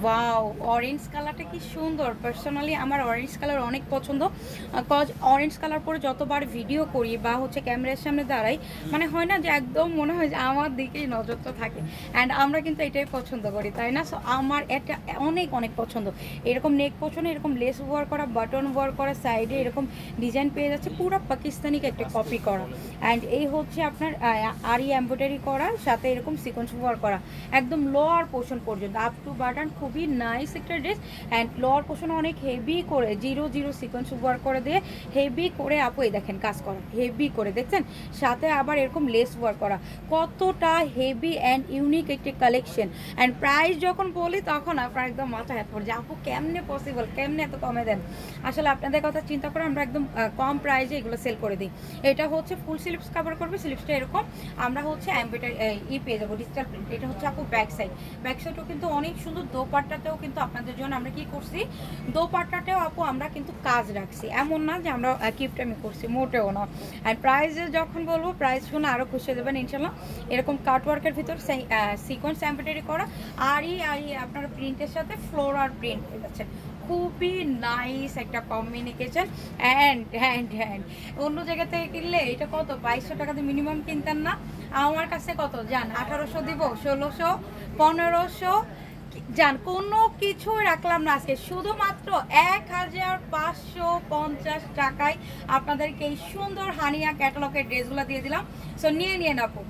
Wow, orange কালারটা কি সুন্দর। পার্সোনালি আমার অরেঞ্জ কালার অনেক পছন্দ। কজ অরেঞ্জ কালার পরে যতবার ভিডিও করি বা হচ্ছে ক্যামেরার সামনে দাঁড়াই, মানে হয় না যে একদম মনে হয় যে আমার দিকেই নজরটা থাকে। অ্যান্ড আমরা কিন্তু এটাই পছন্দ করি, তাই না? সো আমার এটা অনেক অনেক পছন্দ। এরকম নেক পোর্শনে এরকম লেস ওয়ার করা, বাটন ওয়ার করা, সাইডে এরকম ডিজাইন পেয়ে যাচ্ছে, পুরো পাকিস্তানিকে একটা কপি করা। অ্যান্ড এই হচ্ছে আপনার আরি এমব্রয়ডারি করা, সাথে এরকম সিকোয়েন্স ওয়ার করা, একদম লোয়ার পোর্শন পর্যন্ত আপ টু বাটন। খুবই নাইস একটা ড্রেস। অ্যান্ড লোয়ার পোর্শন অনেক হেভি করে জিরো জিরো সিকোয়েন্স ওয়ার করে দিয়ে হেভি করে আপু এই দেখেন কাজ করা, হেভি করে দেখছেন, সাথে আবার এরকম লেস ওয়ার করা। কতটা হেভি অ্যান্ড ইউনিক একটি কালেকশন। অ্যান্ড প্রাইস যখন বলি তখন আপনার একদম মাথা হ্যাট পড়ে যে আপু কেমনে পসিবল, কেমনে এত কমে দেন। আসলে আপনাদের কথা চিন্তা করে আমরা একদম কম প্রাইসে এগুলো সেল করে দিই। এটা হচ্ছে ফুল স্লিভস কভার করবে, স্লিভসটা এরকম আমরা হচ্ছে এমব্রয়ডারি পেয়ে যাবো, ডিজিটাল প্রিন্ট। এটা হচ্ছে আপু ব্যাক সাইড, ব্যাক সাইডও কিন্তু অনেক সুন্দর। দোপাট্টাতেও কিন্তু আপনাদের জন্য আমরা কি করছি, দোপাট্টাতেও আপু আমরা কিন্তু কাজ রাখছি, এমন না যে আমরা কিপটামি করছি, মোটেও না। আর প্রাইসে যখন বলবো, প্রাইস শুনে আরও খুশি হয়ে দেবেন ইনশাল্লাহ। এরকম কাটওয়ার্কের ভিতর সিকোয়েন্স এমব্রয়ডারি করা, আরই আপনার প্রিন্টের সাথে ফ্লোরাল প্রিন্ট হয়ে যাচ্ছে। খুবই নাইস একটা কমিউনিকেশন। অ্যান্ড অন্য জায়গা থেকে কিনলে এটা কত 2200 টাকাতে মিনিমাম কিনতেন না, আমার কাছে কত যান 1800 দিব, 1600, 1500 যান, কোনো কিছুই রাখলাম না আজকে, শুধুমাত্র 1550 টাকায় আপনাদেরকে এই সুন্দর হানিয়া ক্যাটালগের ড্রেসগুলো দিয়ে দিলাম। সো নিয়ে নিয়ে নাও।